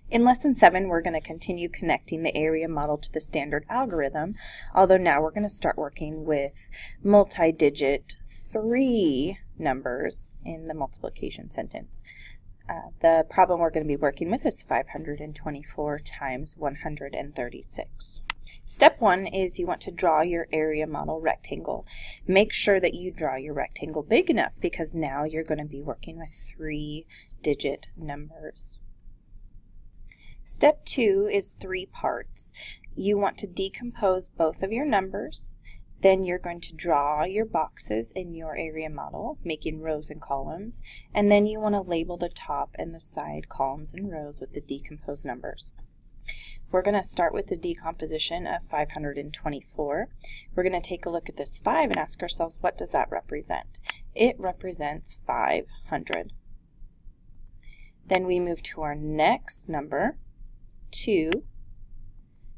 In Lesson 7, we're going to continue connecting the area model to the standard algorithm, although now we're going to start working with multi-digit 3 numbers in the multiplication sentence. The problem we're going to be working with is 524 times 136. Step 1 is you want to draw your area model rectangle. Make sure that you draw your rectangle big enough because now you're going to be working with 3-digit numbers. Step 2 is 3 parts. You want to decompose both of your numbers. Then you're going to draw your boxes in your area model, making rows and columns. And then you want to label the top and the side columns and rows with the decomposed numbers. We're going to start with the decomposition of 524. We're going to take a look at this 5 and ask ourselves, what does that represent? It represents 500. Then we move to our next number, 2,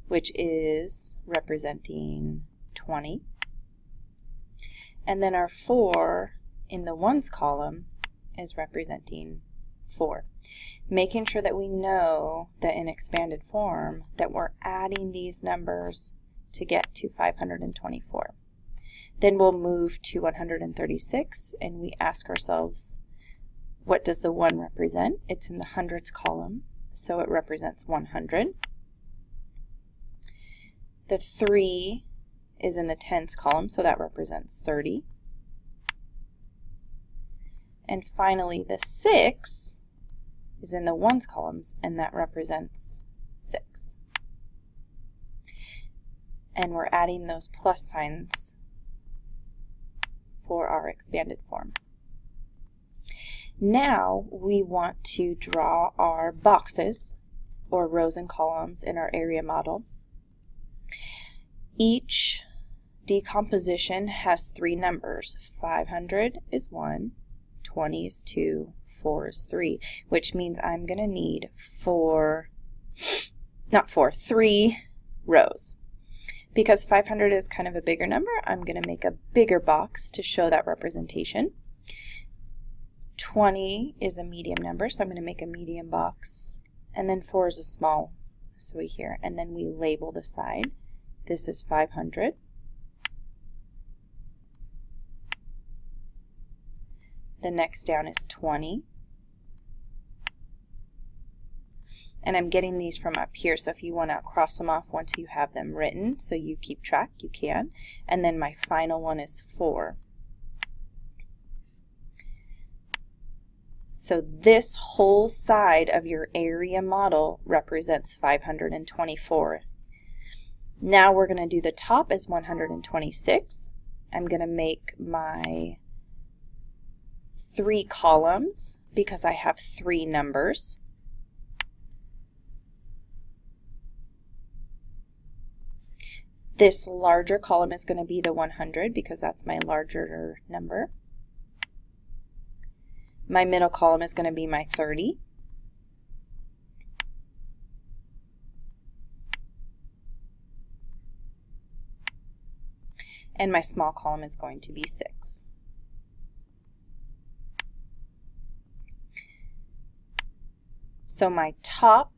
which is representing 20. And then our 4 in the ones column is representing 4. Making sure that we know that in expanded form that we're adding these numbers to get to 524. Then we'll move to 136 and we ask ourselves, what does the 1 represent? It's in the hundreds column, so it represents 100. The 3 is in the tens column, so that represents 30. And finally, the 6 is in the ones columns, and that represents 6. And we're adding those plus signs for our expanded form. Now we want to draw our boxes, or rows and columns, in our area model. Each decomposition has 3 numbers. 500 is 1, 20 is 2, 4 is 3, which means I'm going to need 3 rows. Because 500 is kind of a bigger number, I'm going to make a bigger box to show that representation. 20 is a medium number, so I'm going to make a medium box. And then 4 is a small, so here. And then we label the side. This is 500. The next down is 20. And I'm getting these from up here, so if you want to cross them off once you have them written, so you keep track, you can. And then my final one is 4. So this whole side of your area model represents 524. Now we're going to do the top as 126. I'm going to make my 3 columns because I have 3 numbers. This larger column is going to be the 100 because that's my larger number. My middle column is going to be my 30. And my small column is going to be 6. So my top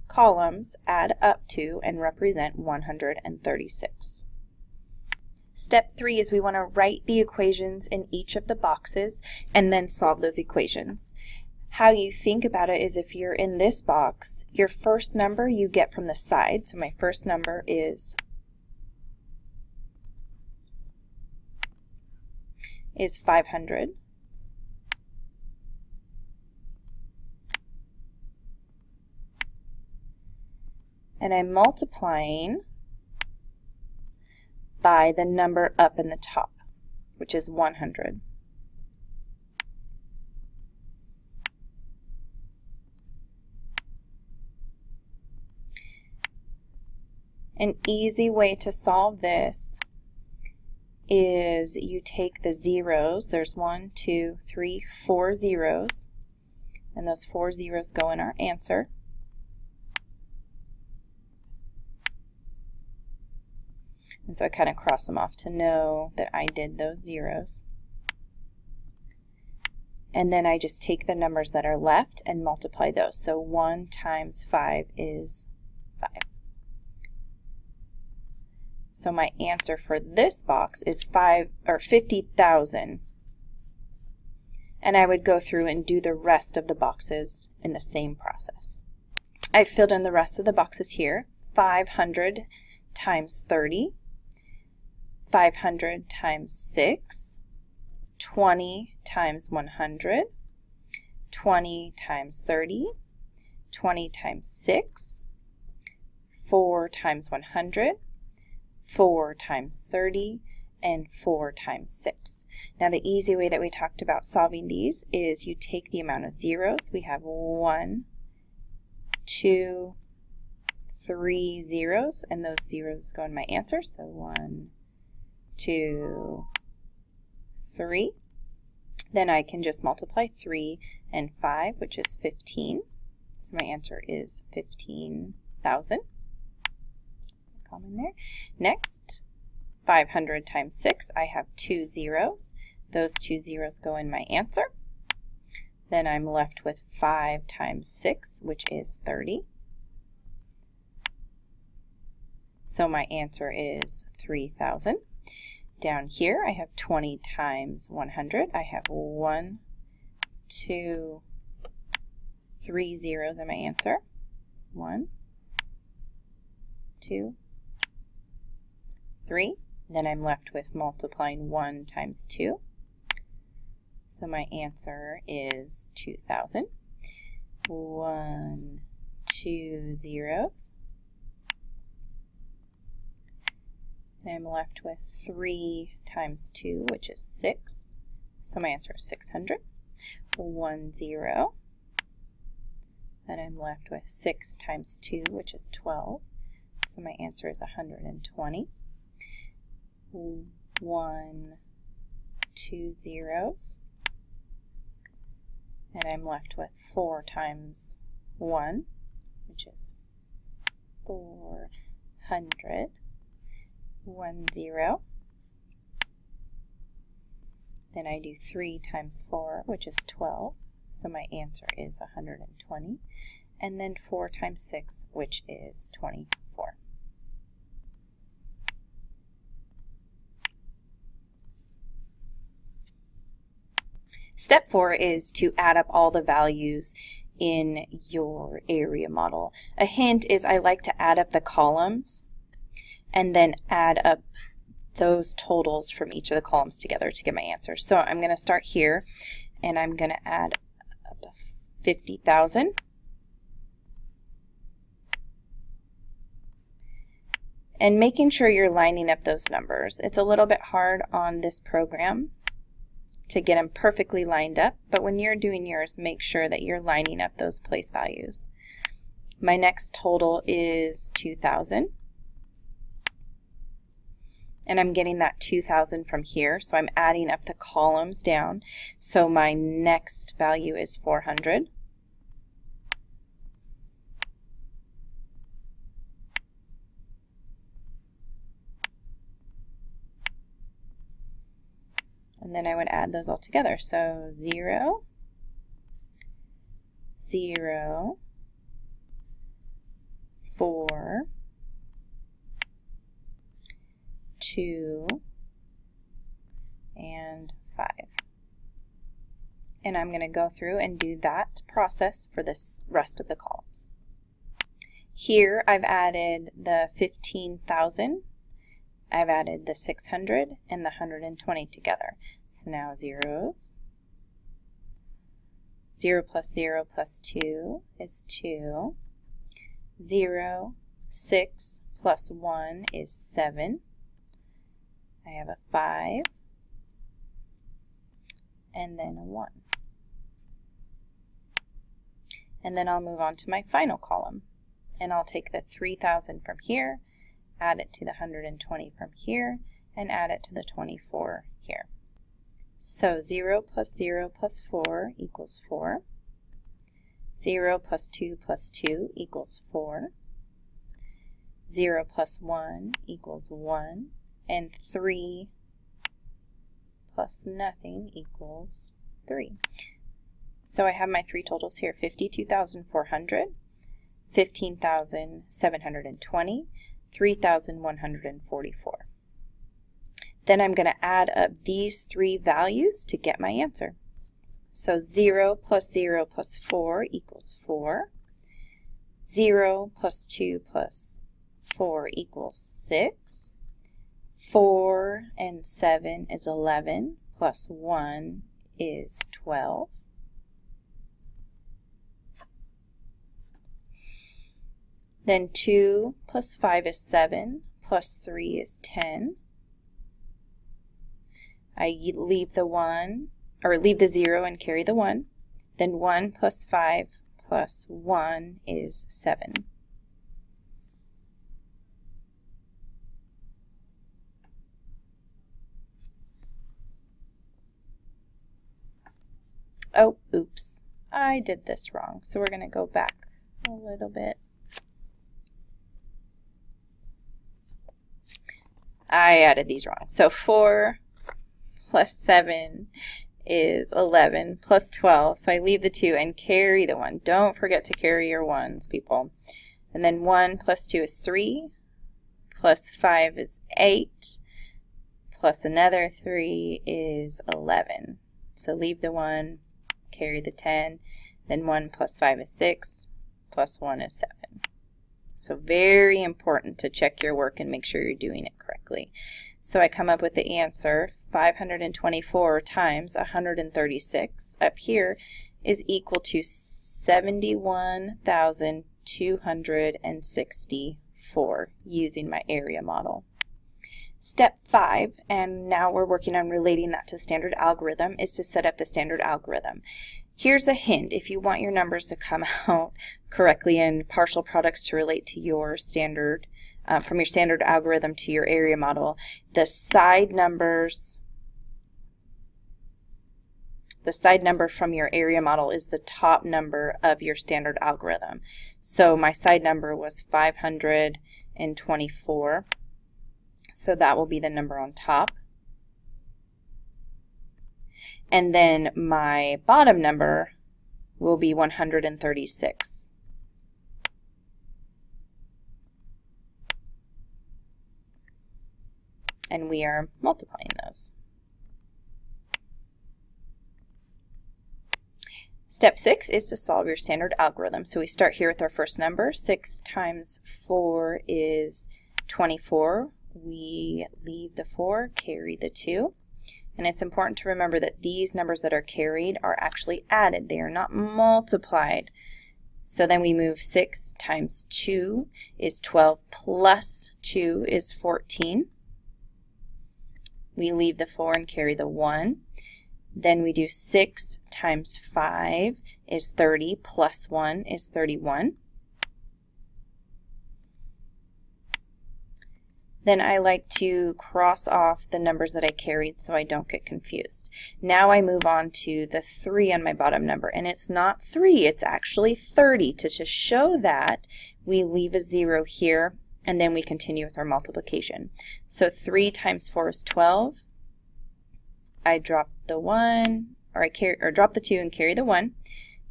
columns add up to and represent 136. Step 3 is we want to write the equations in each of the boxes and then solve those equations. How you think about it is if you're in this box, your first number you get from the side. So my first number is 500. And I'm multiplying by the number up in the top, which is 100. An easy way to solve this is you take the zeros. There's 1, 2, 3, 4 zeros, and those 4 zeros go in our answer. And so I kind of cross them off to know that I did those zeros. and then I just take the numbers that are left and multiply those. So 1 times 5 is 5. So my answer for this box is 50,000. And I would go through and do the rest of the boxes in the same process. I filled in the rest of the boxes here. 500 times 30, 500 times 6, 20 times 100, 20 times 30, 20 times 6, 4 times 100, 4 times 30, and 4 times 6. Now the easy way that we talked about solving these is you take the amount of zeros. We have 1, 2, 3 zeros, and those zeros go in my answer. So 1, 2, 3. Then I can just multiply 3 and 5, which is 15. So my answer is 15,000. Common there. Next, 500 times 6, I have 2 zeros. Those 2 zeros go in my answer. Then I'm left with 5 times 6, which is 30. So my answer is 3,000. Down here, I have 20 times 100. I have 1, 2, 3 zeros in my answer. 1, 2, 3. Then I'm left with multiplying 1 times 2. So my answer is 2,000. 1, 2 zeros. I'm left with 3 times 2, which is 6. So my answer is 600. 1 0. And I'm left with 6 times 2, which is 12. So my answer is 120. 1, 2 zeros. And I'm left with 4 times 1, which is 400. 1 0. Then I do 3 times 4, which is 12. So my answer is 120. And then 4 times 6, which is 24. Step 4 is to add up all the values in your area model. A hint is I like to add up the columns and then add up those totals from each of the columns together to get my answer. So I'm going to start here, and I'm going to add up 50,000. And making sure you're lining up those numbers. It's a little bit hard on this program to get them perfectly lined up, but when you're doing yours, make sure that you're lining up those place values. My next total is 2,000. And I'm getting that 2,000 from here, so I'm adding up the columns down. So my next value is 400. And then I would add those all together. So 0, 0, 4, 2, and 5. And I'm going to go through and do that process for this rest of the columns. Here I've added the 15,000, I've added the 600, and the 120 together. So now zeros. 0 plus 0 plus 2 is 2. 0, 6 plus 1 is 7. I have a 5, and then a 1. And then I'll move on to my final column. And I'll take the 3,000 from here, add it to the 120 from here, and add it to the 24 here. So 0 plus 0 plus 4 equals 4. 0 plus 2 plus 2 equals 4. 0 plus 1 equals 1. And 3 plus nothing equals 3. So I have my three totals here, 52,400, 15,720, 3,144. Then I'm going to add up these three values to get my answer. So 0 plus 0 plus 4 equals 4. 0 plus 2 plus 4 equals 6. 4 and 7 is 11, plus 1 is 12. Then 2 plus 5 is 7, plus 3 is 10. I leave the 0 and carry the 1. Then 1 plus 5 plus 1 is 7. Oh, oops, I did this wrong. So we're going to go back a little bit. I added these wrong. So 4 plus 7 is 11 plus 12. So I leave the 2 and carry the 1. Don't forget to carry your 1s, people. And then 1 plus 2 is 3, plus 5 is 8, plus another 3 is 11. So leave the 1, carry the 10, then 1 plus 5 is 6, plus 1 is 7. So very important to check your work and make sure you're doing it correctly. So I come up with the answer, 524 times 136 up here is equal to 71,264 using my area model. Step 5, and now we're working on relating that to standard algorithm, is to set up the standard algorithm. Here's a hint. If you want your numbers to come out correctly and partial products to relate to your standard, from your standard algorithm to your area model, the side number from your area model is the top number of your standard algorithm. So my side number was 524. So that will be the number on top. And then my bottom number will be 136. And we are multiplying those. Step 6 is to solve your standard algorithm. So we start here with our first number. 6 times 4 is 24. We leave the 4, carry the 2. And it's important to remember that these numbers that are carried are actually added. They are not multiplied. So then we move 6 times 2 is 12 plus 2 is 14. We leave the 4 and carry the 1. Then we do 6 times 5 is 30 plus 1 is 31. Then I like to cross off the numbers that I carried so I don't get confused. Now I move on to the 3 on my bottom number, and it's not 3, it's actually 30. To just show that, we leave a 0 here, and then we continue with our multiplication. So 3 times 4 is 12. I drop the 1, or drop the 2 and carry the 1.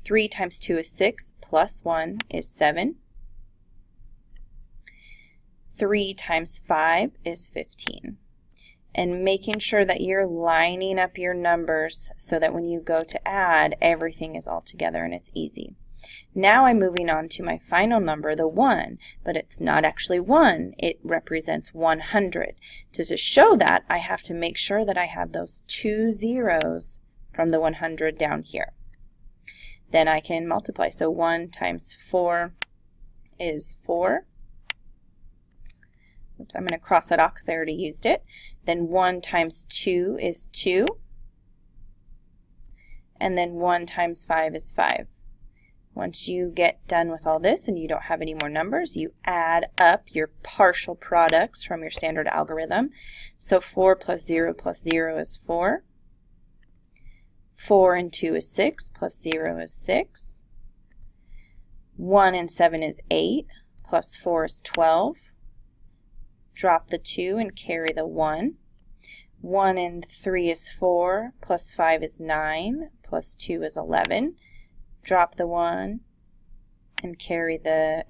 3 times 2 is 6, plus 1 is 7. 3 times 5 is 15. And making sure that you're lining up your numbers so that when you go to add, everything is all together and it's easy. Now I'm moving on to my final number, the 1, but it's not actually 1. It represents 100. To show that, I have to make sure that I have those 2 zeros from the 100 down here. Then I can multiply. So 1 times 4 is 4. Oops, I'm going to cross that off because I already used it. Then 1 times 2 is 2. And then 1 times 5 is 5. Once you get done with all this and you don't have any more numbers, you add up your partial products from your standard algorithm. So 4 plus 0 is 4. 4 and 2 is 6, plus 0 is 6. 1 and 7 is 8, plus 4 is 12. Drop the 2 and carry the 1. 1 and 3 is 4, plus 5 is 9, plus 2 is 11. Drop the 1 and carry the